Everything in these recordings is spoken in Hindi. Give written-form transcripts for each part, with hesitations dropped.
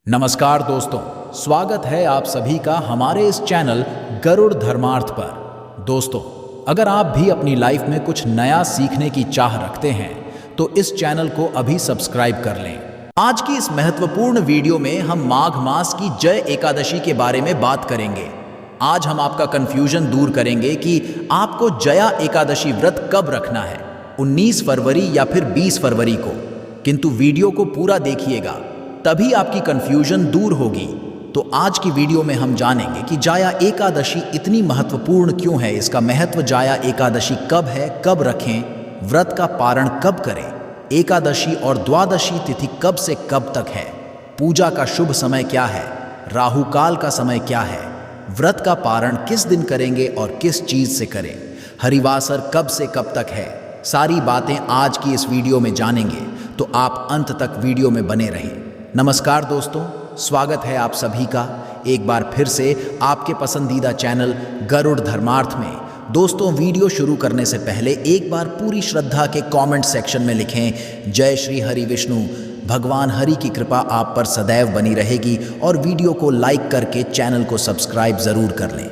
नमस्कार दोस्तों, स्वागत है आप सभी का हमारे इस चैनल गरुड़ धर्मार्थ पर। दोस्तों, अगर आप भी अपनी लाइफ में कुछ नया सीखने की चाह रखते हैं तो इस चैनल को अभी सब्सक्राइब कर लें। आज की इस महत्वपूर्ण वीडियो में हम माघ मास की जय एकादशी के बारे में बात करेंगे। आज हम आपका कंफ्यूजन दूर करेंगे कि आपको जया एकादशी व्रत कब रखना है, 19 फरवरी या फिर 20 फरवरी को। किंतु वीडियो को पूरा देखिएगा, तभी आपकी कंफ्यूजन दूर होगी। तो आज की वीडियो में हम जानेंगे कि जाया एकादशी इतनी महत्वपूर्ण क्यों है, इसका महत्व, जाया एकादशी कब है, कब रखें, व्रत का पारण कब करें, एकादशी और द्वादशी तिथि कब से कब तक है, पूजा का शुभ समय क्या है, राहु काल का समय क्या है, व्रत का पारण किस दिन करेंगे और किस चीज से करें, हरिवासर कब से कब तक है, सारी बातें आज की इस वीडियो में जानेंगे। तो आप अंत तक वीडियो में बने रहें। नमस्कार दोस्तों, स्वागत है आप सभी का एक बार फिर से आपके पसंदीदा चैनल गरुड़ धर्मार्थ में। दोस्तों, वीडियो शुरू करने से पहले एक बार पूरी श्रद्धा के कमेंट सेक्शन में लिखें, जय श्री हरि विष्णु। भगवान हरि की कृपा आप पर सदैव बनी रहेगी और वीडियो को लाइक करके चैनल को सब्सक्राइब जरूर कर लें।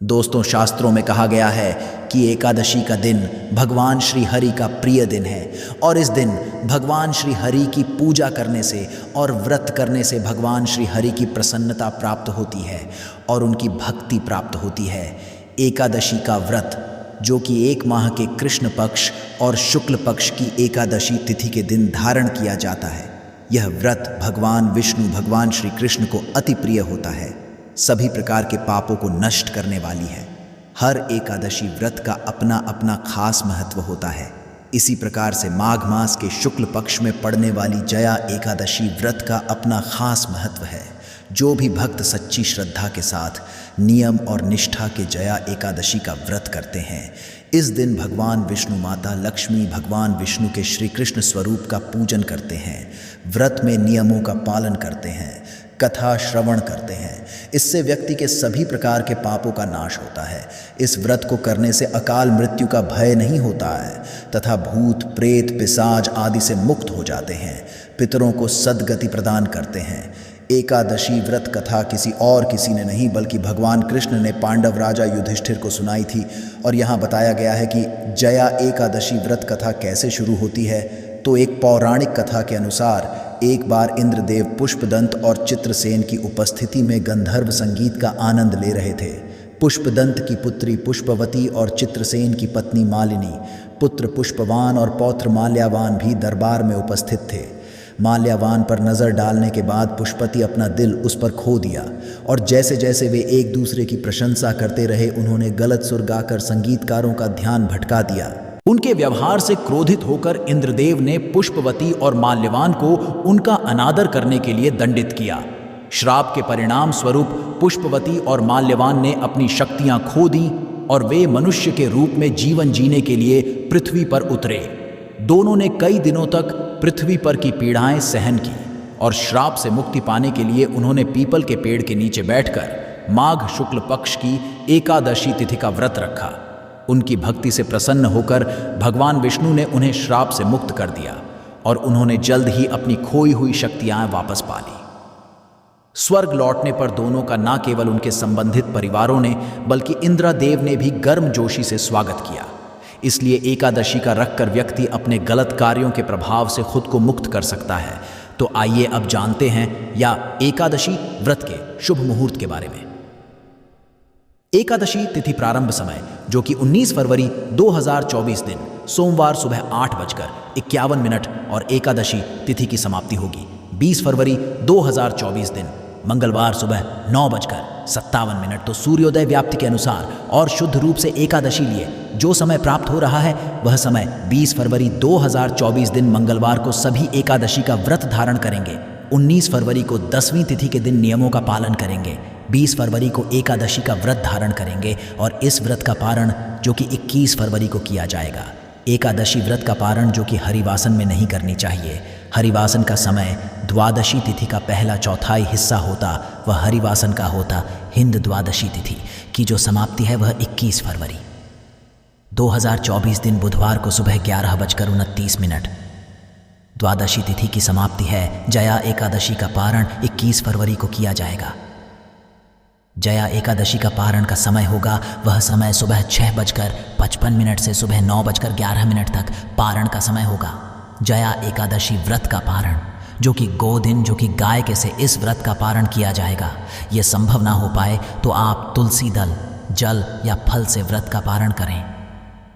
दोस्तों, शास्त्रों में कहा गया है कि एकादशी का दिन भगवान श्री हरि का प्रिय दिन है और इस दिन भगवान श्री हरि की पूजा करने से और व्रत करने से भगवान श्री हरि की प्रसन्नता प्राप्त होती है और उनकी भक्ति प्राप्त होती है। एकादशी का व्रत, जो कि 1 माह के कृष्ण पक्ष और शुक्ल पक्ष की एकादशी तिथि के दिन धारण किया जाता है, यह व्रत भगवान विष्णु, भगवान श्री कृष्ण को अति प्रिय होता है। सभी प्रकार के पापों को नष्ट करने वाली है। हर एकादशी व्रत का अपना अपना खास महत्व होता है। इसी प्रकार से माघ मास के शुक्ल पक्ष में पड़ने वाली जया एकादशी व्रत का अपना खास महत्व है। जो भी भक्त सच्ची श्रद्धा के साथ नियम और निष्ठा के जया एकादशी का व्रत करते हैं, इस दिन भगवान विष्णु, माता लक्ष्मी, भगवान विष्णु के श्री कृष्ण स्वरूप का पूजन करते हैं, व्रत में नियमों का पालन करते हैं, कथा श्रवण करते हैं। इससे व्यक्ति के सभी प्रकार के पापों का नाश होता है। इस व्रत को करने से अकाल मृत्यु का भय नहीं होता है तथा भूत प्रेत पिशाच आदि से मुक्त हो जाते हैं, पितरों को सद्गति प्रदान करते हैं। एकादशी व्रत कथा किसी ने नहीं बल्कि भगवान कृष्ण ने पांडव राजा युधिष्ठिर को सुनाई थी। और यहाँ बताया गया है कि जया एकादशी व्रत कथा कैसे शुरू होती है। तो एक पौराणिक कथा के अनुसार एक बार इंद्रदेव पुष्पदंत और चित्रसेन की उपस्थिति में गंधर्व संगीत का आनंद ले रहे थे। पुष्पदंत की पुत्री पुष्पवती और चित्रसेन की पत्नी मालिनी, पुत्र पुष्पवान और पौत्र माल्यावान भी दरबार में उपस्थित थे। माल्यावान पर नज़र डालने के बाद पुष्पति अपना दिल उस पर खो दिया और जैसे जैसे वे एक दूसरे की प्रशंसा करते रहे, उन्होंने गलत सुर गाकर संगीतकारों का ध्यान भटका दिया। उनके व्यवहार से क्रोधित होकर इंद्रदेव ने पुष्पवती और माल्यवान को उनका अनादर करने के लिए दंडित किया। श्राप के परिणाम स्वरूप पुष्पवती और माल्यवान ने अपनी शक्तियां खो दी और वे मनुष्य के रूप में जीवन जीने के लिए पृथ्वी पर उतरे। दोनों ने कई दिनों तक पृथ्वी पर की पीड़ाएं सहन की और श्राप से मुक्ति पाने के लिए उन्होंने पीपल के पेड़ के नीचे बैठकर माघ शुक्ल पक्ष की एकादशी तिथि का व्रत रखा। उनकी भक्ति से प्रसन्न होकर भगवान विष्णु ने उन्हें श्राप से मुक्त कर दिया और उन्होंने जल्द ही अपनी खोई हुई शक्तियां वापस पा ली। स्वर्ग लौटने पर दोनों का न केवल उनके संबंधित परिवारों ने बल्कि इंद्रदेव ने भी गर्मजोशी से स्वागत किया। इसलिए एकादशी का रखकर व्यक्ति अपने गलत कार्यों के प्रभाव से खुद को मुक्त कर सकता है। तो आइए अब जानते हैं या एकादशी व्रत के शुभ मुहूर्त के बारे में। एकादशी तिथि प्रारंभ समय, जो कि 19 फरवरी 2024 दिन सोमवार सुबह 8:51 और एकादशी तिथि की समाप्ति होगी 20 फरवरी 2024 दिन मंगलवार सुबह 9:57। तो सूर्योदय व्याप्ति के अनुसार और शुद्ध रूप से एकादशी लिए जो समय प्राप्त हो रहा है, वह समय 20 फरवरी 2024 दिन मंगलवार को सभी एकादशी का व्रत धारण करेंगे। 19 फरवरी को 10वीं तिथि के दिन नियमों का पालन करेंगे। 20 फरवरी को एकादशी का व्रत धारण करेंगे और इस व्रत का पारण जो कि 21 फरवरी को किया जाएगा। एकादशी व्रत का पारण जो कि हरिवासन में नहीं करनी चाहिए। हरिवासन का समय द्वादशी तिथि का पहला चौथाई हिस्सा होता, वह हरिवासन का होता। हिंद द्वादशी तिथि की जो समाप्ति है वह 21 फरवरी 2024 दिन बुधवार को सुबह 11:29। द्वादशी तिथि की समाप्ति है। जया एकादशी का पारण 21 फरवरी को किया जाएगा। जया एकादशी का पारण का समय होगा, वह समय सुबह 6:55 से सुबह 9:11 तक पारण का समय होगा। जया एकादशी व्रत का पारण जो कि गोदिन जो कि गाय के से इस व्रत का पारण किया जाएगा। ये संभव ना हो पाए तो आप तुलसी दल, जल या फल से व्रत का पारण करें।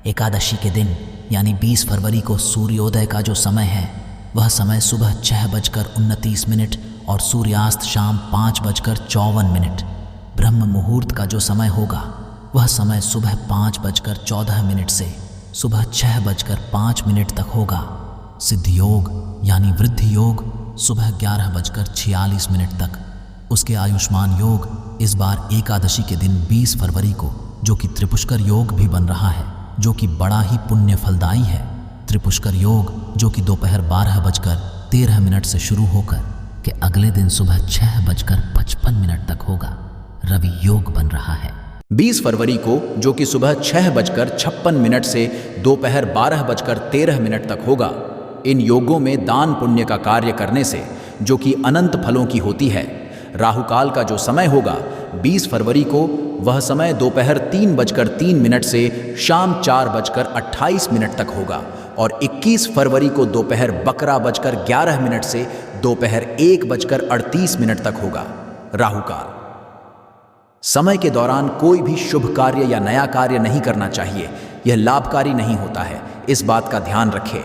एकादशी के दिन यानी 20 फरवरी को सूर्योदय का जो समय है वह समय सुबह 6:29 और सूर्यास्त शाम 5:54। ब्रह्म मुहूर्त का जो समय होगा वह समय सुबह 5:14 से सुबह 6:05 तक होगा। सिद्ध योग यानी वृद्धि योग सुबह 11:46 तक। उसके आयुष्मान योग इस बार एकादशी के दिन 20 फरवरी को जो कि त्रिपुष्कर योग भी बन रहा है, जो कि बड़ा ही पुण्य फलदायी है। त्रिपुष्कर योग जो कि दोपहर 12:13 से शुरू होकर के अगले दिन सुबह 6:55 तक होगा। रवि योग बन रहा है। 20 फरवरी को जो कि सुबह 6:56 से दोपहर 12:13 तक होगा। इन योगों में दान पुण्य का कार्य करने से जो कि अनंत फलों की होती है। राहुकाल का जो समय होगा 20 फरवरी को वह समय दोपहर 3:03 से शाम 4:28 तक होगा और 21 फरवरी को दोपहर 12:11 से दोपहर 1:38 तक होगा। राहुकाल समय के दौरान कोई भी शुभ कार्य या नया कार्य नहीं करना चाहिए, यह लाभकारी नहीं होता है, इस बात का ध्यान रखें।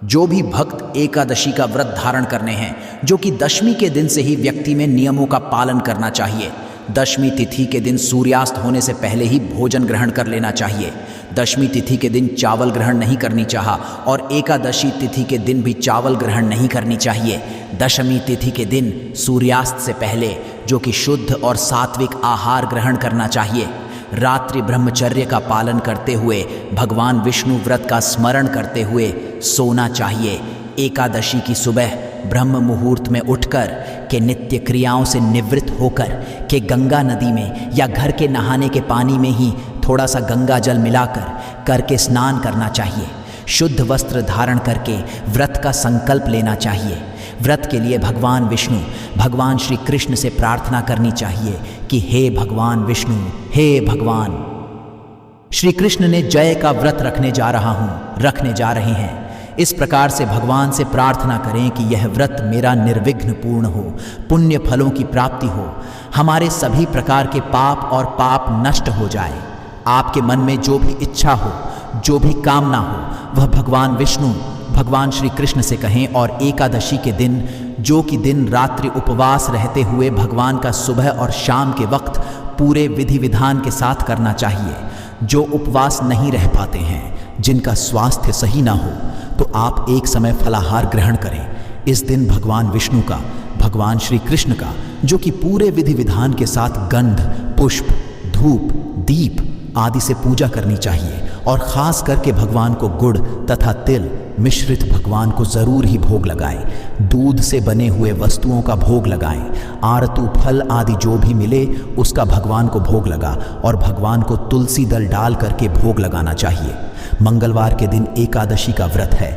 जो भी भक्त एकादशी का व्रत धारण करने हैं, जो कि दशमी के दिन से ही व्यक्ति में नियमों का पालन करना चाहिए। दशमी तिथि के दिन सूर्यास्त होने से पहले ही भोजन ग्रहण कर लेना चाहिए। दशमी तिथि के दिन चावल ग्रहण नहीं करनी चाहिए और एकादशी तिथि के दिन भी चावल ग्रहण नहीं करनी चाहिए। दशमी तिथि के दिन सूर्यास्त से पहले जो कि शुद्ध और सात्विक आहार ग्रहण करना चाहिए। रात्रि ब्रह्मचर्य का पालन करते हुए भगवान विष्णु व्रत का स्मरण करते हुए सोना चाहिए। एकादशी की सुबह ब्रह्म मुहूर्त में उठकर के नित्य क्रियाओं से निवृत्त होकर के गंगा नदी में या घर के नहाने के पानी में ही थोड़ा सा गंगा जल मिलाकर करके स्नान करना चाहिए। शुद्ध वस्त्र धारण करके व्रत का संकल्प लेना चाहिए। व्रत के लिए भगवान विष्णु, भगवान श्री कृष्ण से प्रार्थना करनी चाहिए कि हे भगवान विष्णु, हे भगवान श्री कृष्ण ने जय का व्रत रखने जा रहे हैं। इस प्रकार से भगवान से प्रार्थना करें कि यह व्रत मेरा निर्विघ्न पूर्ण हो, पुण्य फलों की प्राप्ति हो, हमारे सभी प्रकार के पाप और पाप नष्ट हो जाए। आपके मन में जो भी इच्छा हो, जो भी कामना हो, वह भगवान विष्णु, भगवान श्री कृष्ण से कहें। और एकादशी के दिन जो कि दिन रात्रि उपवास रहते हुए भगवान का सुबह और शाम के वक्त पूरे विधि विधान के साथ करना चाहिए। जो उपवास नहीं रह पाते हैं, जिनका स्वास्थ्य सही ना हो, तो आप एक समय फलाहार ग्रहण करें। इस दिन भगवान विष्णु का, भगवान श्री कृष्ण का जो कि पूरे विधि विधान के साथ गंध, पुष्प, धूप, दीप आदि से पूजा करनी चाहिए और खास करके भगवान को गुड़ तथा तिल मिश्रित भगवान को जरूर ही भोग लगाएं। दूध से बने हुए वस्तुओं का भोग लगाएं। आरतू फल आदि जो भी मिले उसका भगवान को भोग लगा और भगवान को तुलसी दल डाल करके भोग लगाना चाहिए। मंगलवार के दिन एकादशी का व्रत है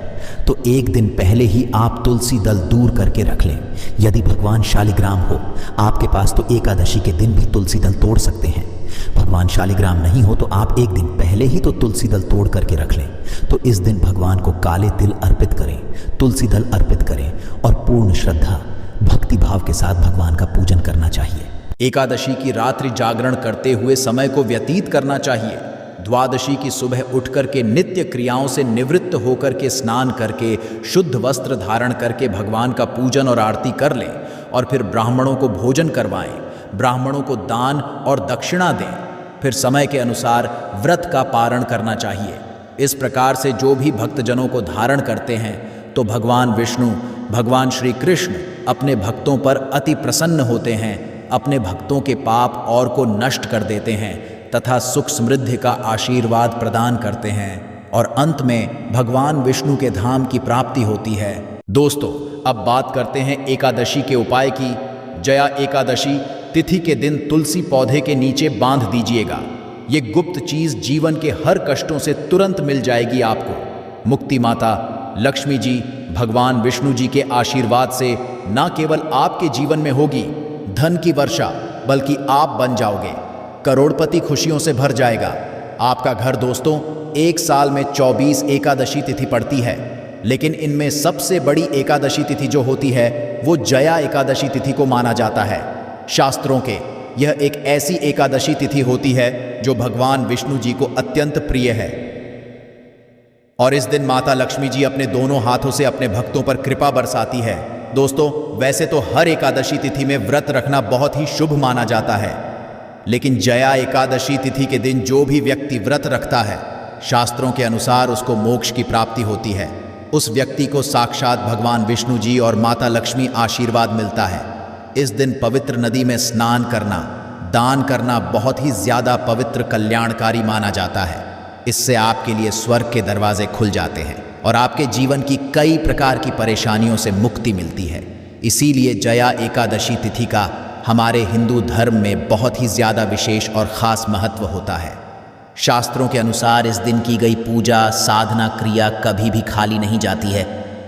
तो एक दिन पहले ही आप तुलसी दल दूर करके रख लें। यदि भगवान शालिग्राम हो आपके पास तो एकादशी के दिन भी तुलसी दल तोड़ सकते हैं। भगवान शालिग्राम नहीं हो तो आप एक दिन पहले ही तो तुलसी दल तोड़ करके रख लें। तो इस दिन भगवान को काले तिल अर्पित करें, तुलसी दल अर्पित करें और पूर्ण श्रद्धा भक्ति भाव के साथ भगवान का पूजन करना चाहिए। एकादशी की रात्रि जागरण करते हुए समय को व्यतीत करना चाहिए। द्वादशी की सुबह उठकर के नित्य क्रियाओं से निवृत्त होकर के स्नान करके शुद्ध वस्त्र धारण करके भगवान का पूजन और आरती कर लें और फिर ब्राह्मणों को भोजन करवाएं, ब्राह्मणों को दान और दक्षिणा दें। फिर समय के अनुसार व्रत का पारण करना चाहिए। इस प्रकार से जो भी भक्तजनों को धारण करते हैं तो भगवान विष्णु, भगवान श्री कृष्ण अपने भक्तों पर अति प्रसन्न होते हैं, अपने भक्तों के पाप और को नष्ट कर देते हैं तथा सुख समृद्धि का आशीर्वाद प्रदान करते हैं और अंत में भगवान विष्णु के धाम की प्राप्ति होती है। दोस्तों, अब बात करते हैं एकादशी के उपाय की। जया एकादशी तिथि के दिन तुलसी पौधे के नीचे बांध दीजिएगा। ये गुप्त चीज जीवन के हर कष्टों से तुरंत मिल जाएगी आपको। मुक्ति माता, लक्ष्मी जी, भगवान विष्णु जी के आशीर्वाद से न केवल आपके जीवन में होगी धन की वर्षा, बल्कि आप बन जाओगे करोड़पति। खुशियों से भर जाएगा आपका घर। दोस्तों, एक साल में 24 एकादशी तिथि पड़ती है, लेकिन इनमें सबसे बड़ी एकादशी तिथि जो होती है वो जया एकादशी तिथि को माना जाता है। शास्त्रों के यह एक ऐसी एकादशी तिथि होती है जो भगवान विष्णु जी को अत्यंत प्रिय है, और इस दिन माता लक्ष्मी जी अपने दोनों हाथों से अपने भक्तों पर कृपा बरसाती है। दोस्तों, वैसे तो हर एकादशी तिथि में व्रत रखना बहुत ही शुभ माना जाता है, लेकिन जया एकादशी तिथि के दिन जो भी व्यक्ति व्रत रखता है, शास्त्रों के अनुसार उसको मोक्ष की प्राप्ति होती है। उस व्यक्ति को साक्षात भगवान विष्णु जी और माता लक्ष्मी आशीर्वाद मिलता है। इस दिन पवित्र नदी में स्नान करना, दान करना बहुत ही ज्यादा पवित्र कल्याणकारी माना जाता है। इससे आपके लिए स्वर्ग के दरवाजे खुल जाते हैं और आपके जीवन की कई प्रकार की परेशानियों से मुक्ति मिलती है। इसीलिए जया एकादशी तिथि का हमारे हिंदू धर्म में बहुत ही ज्यादा विशेष और खास महत्व होता है। शास्त्रों के अनुसार इस दिन की गई पूजा, साधना, क्रिया कभी भी खाली नहीं जाती है।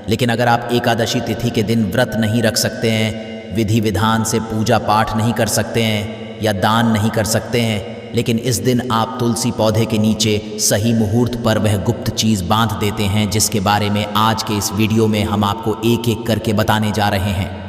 लेकिन अगर आप एकादशी तिथि के दिन व्रत नहीं रख सकते हैं, विधि विधान से पूजा पाठ नहीं कर सकते हैं या दान नहीं कर सकते हैं, लेकिन इस दिन आप तुलसी पौधे के नीचे सही मुहूर्त पर वह गुप्त चीज़ बांध देते हैं, जिसके बारे में आज के इस वीडियो में हम आपको एक एक करके बताने जा रहे हैं।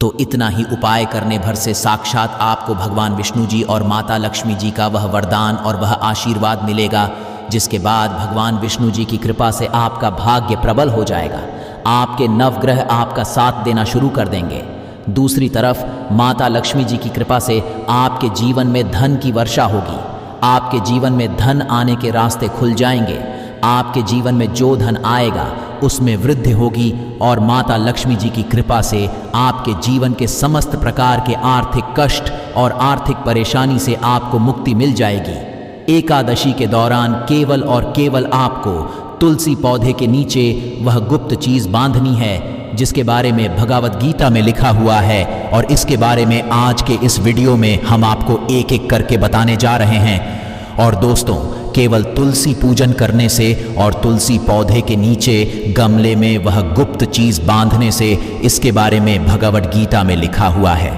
तो इतना ही उपाय करने भर से साक्षात आपको भगवान विष्णु जी और माता लक्ष्मी जी का वह वरदान और वह आशीर्वाद मिलेगा, जिसके बाद भगवान विष्णु जी की कृपा से आपका भाग्य प्रबल हो जाएगा। आपके नवग्रह आपका साथ देना शुरू कर देंगे। दूसरी तरफ माता लक्ष्मी जी की कृपा से आपके जीवन में धन की वर्षा होगी। आपके जीवन में धन आने के रास्ते खुल जाएंगे। आपके जीवन में जो धन आएगा उसमें वृद्धि होगी और माता लक्ष्मी जी की कृपा से आपके जीवन के समस्त प्रकार के आर्थिक कष्ट और आर्थिक परेशानी से आपको मुक्ति मिल जाएगी। एकादशी के दौरान केवल और केवल आपको तुलसी पौधे के नीचे वह गुप्त चीज बांधनी है, जिसके बारे में भगवद गीता में लिखा हुआ है, और इसके बारे में आज के इस वीडियो में हम आपको एक एक करके बताने जा रहे हैं। और दोस्तों, केवल तुलसी पूजन करने से और तुलसी पौधे के नीचे गमले में वह गुप्त चीज बांधने से, इसके बारे में भगवद गीता में लिखा हुआ है।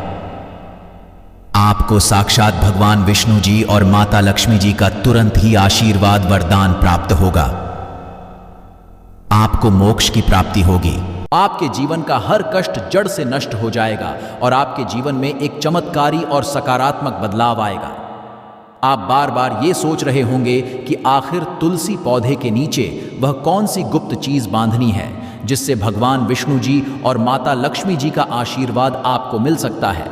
आपको साक्षात भगवान विष्णु जी और माता लक्ष्मी जी का तुरंत ही आशीर्वाद वरदान प्राप्त होगा। आपको मोक्ष की प्राप्ति होगी। आपके जीवन का हर कष्ट जड़ से नष्ट हो जाएगा और आपके जीवन में एक चमत्कारी और सकारात्मक बदलाव आएगा। आप बार बार ये सोच रहे होंगे कि आखिर तुलसी पौधे के नीचे वह कौन सी गुप्त चीज बांधनी है जिससे भगवान विष्णु जी और माता लक्ष्मी जी का आशीर्वाद आपको मिल सकता है।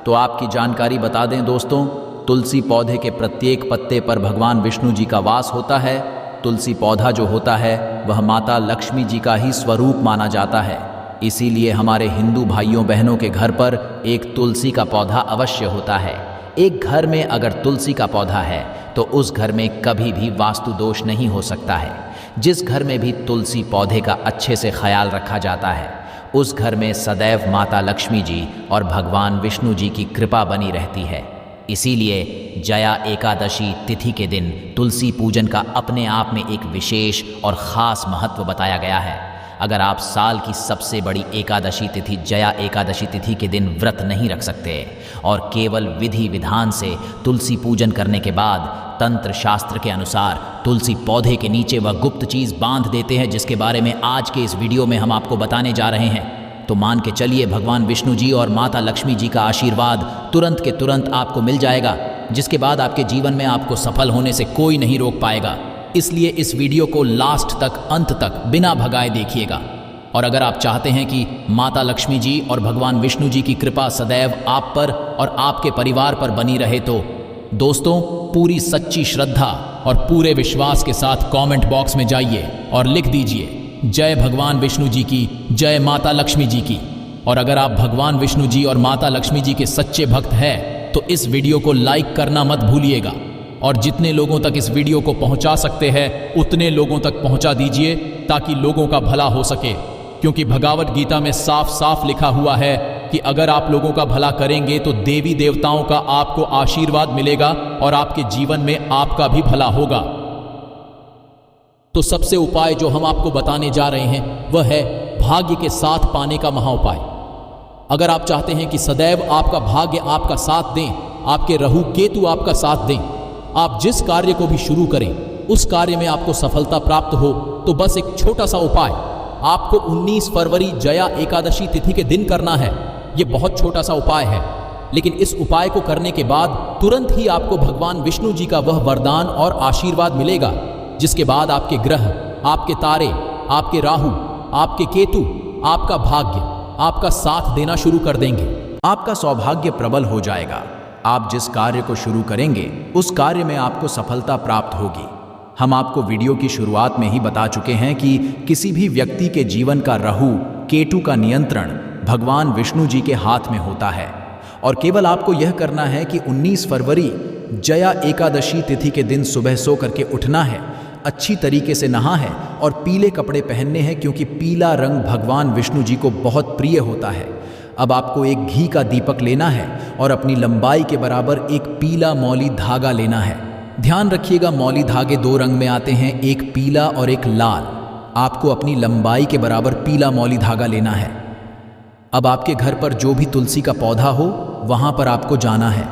तो आपकी जानकारी बता दें दोस्तों, तुलसी पौधे के प्रत्येक पत्ते पर भगवान विष्णु जी का वास होता है। तुलसी पौधा जो होता है वह माता लक्ष्मी जी का ही स्वरूप माना जाता है। इसीलिए हमारे हिंदू भाइयों बहनों के घर पर एक तुलसी का पौधा अवश्य होता है। एक घर में अगर तुलसी का पौधा है तो उस घर में कभी भी वास्तु दोष नहीं हो सकता है। जिस घर में भी तुलसी पौधे का अच्छे से ख्याल रखा जाता है, उस घर में सदैव माता लक्ष्मी जी और भगवान विष्णु जी की कृपा बनी रहती है। इसीलिए जया एकादशी तिथि के दिन तुलसी पूजन का अपने आप में एक विशेष और ख़ास महत्व बताया गया है। अगर आप साल की सबसे बड़ी एकादशी तिथि जया एकादशी तिथि के दिन व्रत नहीं रख सकते और केवल विधि विधान से तुलसी पूजन करने के बाद तंत्र शास्त्र के अनुसार तुलसी पौधे के नीचे वह गुप्त चीज़ बांध देते हैं, जिसके बारे में आज के इस वीडियो में हम आपको बताने जा रहे हैं, तो मान के चलिए भगवान विष्णु जी और माता लक्ष्मी जी का आशीर्वाद तुरंत के तुरंत आपको मिल जाएगा, जिसके बाद आपके जीवन में आपको सफल होने से कोई नहीं रोक पाएगा। इसलिए इस वीडियो को लास्ट तक, अंत तक बिना भगाए देखिएगा। और अगर आप चाहते हैं कि माता लक्ष्मी जी और भगवान विष्णु जी की कृपा सदैव आप पर और आपके परिवार पर बनी रहे, तो दोस्तों पूरी सच्ची श्रद्धा और पूरे विश्वास के साथ कमेंट बॉक्स में जाइए और लिख दीजिए जय भगवान विष्णु जी की, जय माता लक्ष्मी जी की। और अगर आप भगवान विष्णु जी और माता लक्ष्मी जी के सच्चे भक्त हैं तो इस वीडियो को लाइक करना मत भूलिएगा, और जितने लोगों तक इस वीडियो को पहुंचा सकते हैं उतने लोगों तक पहुंचा दीजिए, ताकि लोगों का भला हो सके। क्योंकि भगवद गीता में साफ साफ लिखा हुआ है कि अगर आप लोगों का भला करेंगे तो देवी देवताओं का आपको आशीर्वाद मिलेगा और आपके जीवन में आपका भी भला होगा। तो सबसे उपाय जो हम आपको बताने जा रहे हैं वह है भाग्य के साथ पाने का महाउपाय। अगर आप चाहते हैं कि सदैव आपका भाग्य आपका साथ दें, आपके राहु केतु आपका साथ दें, आप जिस कार्य को भी शुरू करें उस कार्य में आपको सफलता प्राप्त हो, तो बस एक छोटा सा उपाय आपको 19 फरवरी जया एकादशी तिथि के दिन करना है। ये बहुत छोटा सा उपाय है, लेकिन इस उपाय को करने के बाद तुरंत ही आपको भगवान विष्णु जी का वह वरदान और आशीर्वाद मिलेगा, जिसके बाद आपके ग्रह, आपके तारे, आपके राहु, आपके केतु, आपका भाग्य आपका साथ देना शुरू कर देंगे। आपका सौभाग्य प्रबल हो जाएगा। आप जिस कार्य को शुरू करेंगे उस कार्य में आपको सफलता प्राप्त होगी। हम आपको वीडियो की शुरुआत में ही बता चुके हैं कि किसी भी व्यक्ति के जीवन का राहु केतु का नियंत्रण भगवान विष्णु जी के हाथ में होता है, और केवल आपको यह करना है कि 19 फरवरी जया एकादशी तिथि के दिन सुबह सो करके उठना है, अच्छी तरीके से नहा है और पीले कपड़े पहनने हैं, क्योंकि पीला रंग भगवान विष्णु जी को बहुत प्रिय होता है। अब आपको एक घी का दीपक लेना है और अपनी लंबाई के बराबर एक पीला मौली धागा लेना है। ध्यान रखिएगा, मौली धागे 2 रंग में आते हैं, एक पीला और एक लाल। आपको अपनी लंबाई के बराबर पीला मौली धागा लेना है। अब आपके घर पर जो भी तुलसी का पौधा हो वहां पर आपको जाना है।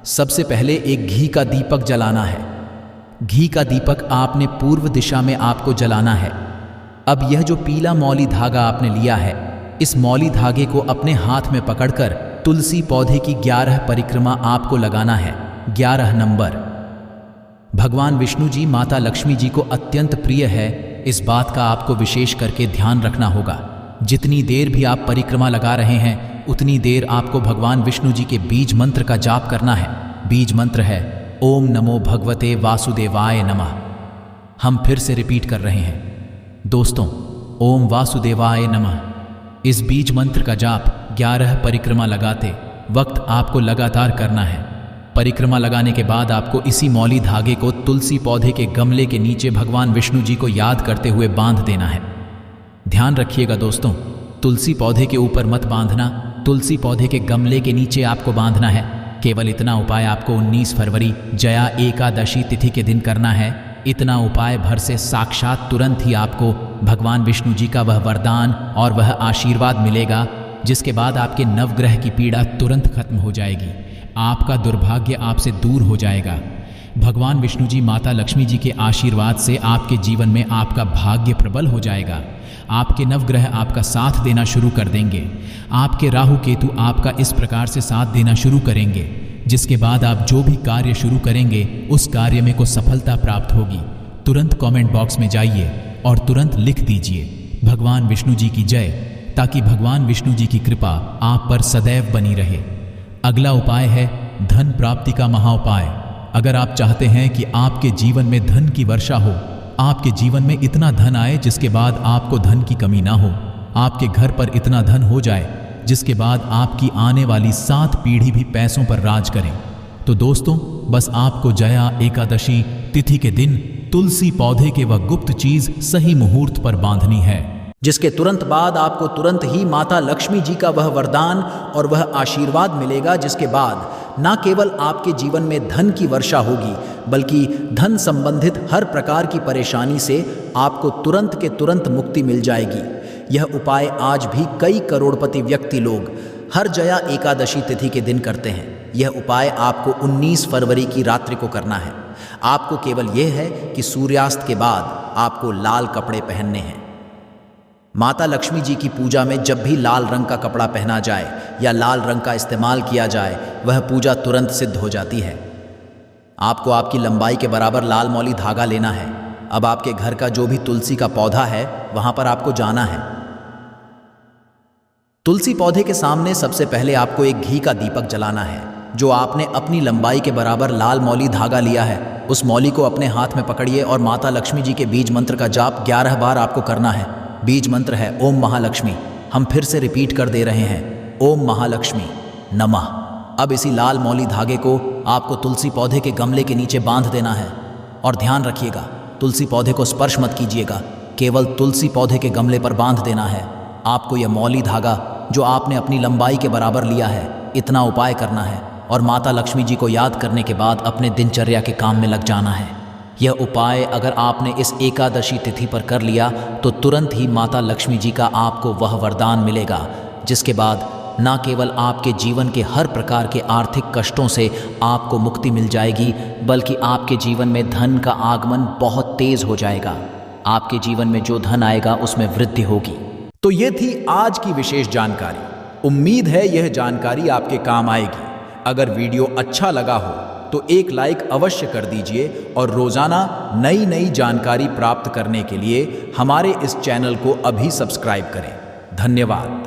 सबसे पहले एक घी का दीपक जलाना है। घी का दीपक आपने पूर्व दिशा में आपको जलाना है। अब यह जो पीला मौली धागा आपने लिया है, इस मौली धागे को अपने हाथ में पकड़कर तुलसी पौधे की 11 परिक्रमा आपको लगाना है। 11 नंबर भगवान विष्णु जी, माता लक्ष्मी जी को अत्यंत प्रिय है। इस बात का आपको विशेष करके ध्यान रखना होगा। जितनी देर भी आप परिक्रमा लगा रहे हैं उतनी देर आपको भगवान विष्णु जी के बीज मंत्र का जाप करना है। बीज मंत्र है ओम नमो भगवते वासुदेवाय नमः। हम फिर से रिपीट कर रहे हैं दोस्तों, ओम वासुदेवाय नमः। इस बीज मंत्र का जाप 11 परिक्रमा लगाते वक्त आपको लगातार करना है। परिक्रमा लगाने के बाद आपको इसी मौली धागे को तुलसी पौधे के गमले के नीचे भगवान विष्णु जी को याद करते हुए बांध देना है। ध्यान रखिएगा दोस्तों, तुलसी पौधे के ऊपर मत बांधना, तुलसी पौधे के गमले के नीचे आपको बांधना है। केवल इतना उपाय आपको 19 फरवरी जया एकादशी तिथि के दिन करना है। इतना उपाय भर से साक्षात तुरंत ही आपको भगवान विष्णु जी का वह वरदान और वह आशीर्वाद मिलेगा, जिसके बाद आपके नवग्रह की पीड़ा तुरंत खत्म हो जाएगी। आपका दुर्भाग्य आपसे दूर हो जाएगा। भगवान विष्णु जी, माता लक्ष्मी जी के आशीर्वाद से आपके जीवन में आपका भाग्य प्रबल हो जाएगा। आपके नवग्रह आपका साथ देना शुरू कर देंगे। आपके राहु केतु आपका इस प्रकार से साथ देना शुरू करेंगे, जिसके बाद आप जो भी कार्य शुरू करेंगे उस कार्य में को सफलता प्राप्त होगी। तुरंत कमेंट बॉक्स में जाइए और तुरंत लिख दीजिए भगवान विष्णु जी की जय, ताकि भगवान विष्णु जी की कृपा आप पर सदैव बनी रहे। अगला उपाय है धन प्राप्ति का महाउपाय। अगर आप चाहते हैं कि आपके जीवन में धन की वर्षा हो, आपके जीवन में इतना धन आए जिसके बाद आपको धन की कमी ना हो, आपके घर पर इतना धन हो जाए जिसके बाद आपकी आने वाली 7 पीढ़ी भी पैसों पर राज करें, तो दोस्तों बस आपको जया एकादशी तिथि के दिन तुलसी पौधे के वह गुप्त चीज सही मुहूर्त पर बांधनी है, जिसके तुरंत बाद आपको तुरंत ही माता लक्ष्मी जी का वह वरदान और वह आशीर्वाद मिलेगा, जिसके बाद न केवल आपके जीवन में धन की वर्षा होगी, बल्कि धन संबंधित हर प्रकार की परेशानी से आपको तुरंत के तुरंत मुक्ति मिल जाएगी। यह उपाय आज भी कई करोड़पति व्यक्ति लोग हर जया एकादशी तिथि के दिन करते हैं। यह उपाय आपको 19 फरवरी की रात्रि को करना है। आपको केवल यह है कि सूर्यास्त के बाद आपको लाल कपड़े पहनने हैं। माता लक्ष्मी जी की पूजा में जब भी लाल रंग का कपड़ा पहना जाए या लाल रंग का इस्तेमाल किया जाए, वह पूजा तुरंत सिद्ध हो जाती है। आपको आपकी लंबाई के बराबर लाल मौली धागा लेना है। अब आपके घर का जो भी तुलसी का पौधा है वहां पर आपको जाना है। तुलसी पौधे के सामने सबसे पहले आपको एक घी का दीपक जलाना है। जो आपने अपनी लंबाई के बराबर लाल मौली धागा लिया है, उस मौली को अपने हाथ में पकड़िए और माता लक्ष्मी जी के बीज मंत्र का जाप 11 बार आपको करना है। बीज मंत्र है ओम महालक्ष्मी। हम फिर से रिपीट कर दे रहे हैं, ओम महालक्ष्मी नमः। अब इसी लाल मौली धागे को आपको तुलसी पौधे के गमले के नीचे बांध देना है। और ध्यान रखिएगा, तुलसी पौधे को स्पर्श मत कीजिएगा, केवल तुलसी पौधे के गमले पर बांध देना है। आपको यह मौली धागा जो आपने अपनी लंबाई के बराबर लिया है, इतना उपाय करना है और माता लक्ष्मी जी को याद करने के बाद अपने दिनचर्या के काम में लग जाना है। यह उपाय अगर आपने इस एकादशी तिथि पर कर लिया तो तुरंत ही माता लक्ष्मी जी का आपको वह वरदान मिलेगा, जिसके बाद न केवल आपके जीवन के हर प्रकार के आर्थिक कष्टों से आपको मुक्ति मिल जाएगी, बल्कि आपके जीवन में धन का आगमन बहुत तेज हो जाएगा। आपके जीवन में जो धन आएगा उसमें वृद्धि होगी। तो ये थी आज की विशेष जानकारी। उम्मीद है यह जानकारी आपके काम आएगी। अगर वीडियो अच्छा लगा हो तो एक लाइक अवश्य कर दीजिए और रोजाना नई नई जानकारी प्राप्त करने के लिए हमारे इस चैनल को अभी सब्सक्राइब करें। धन्यवाद।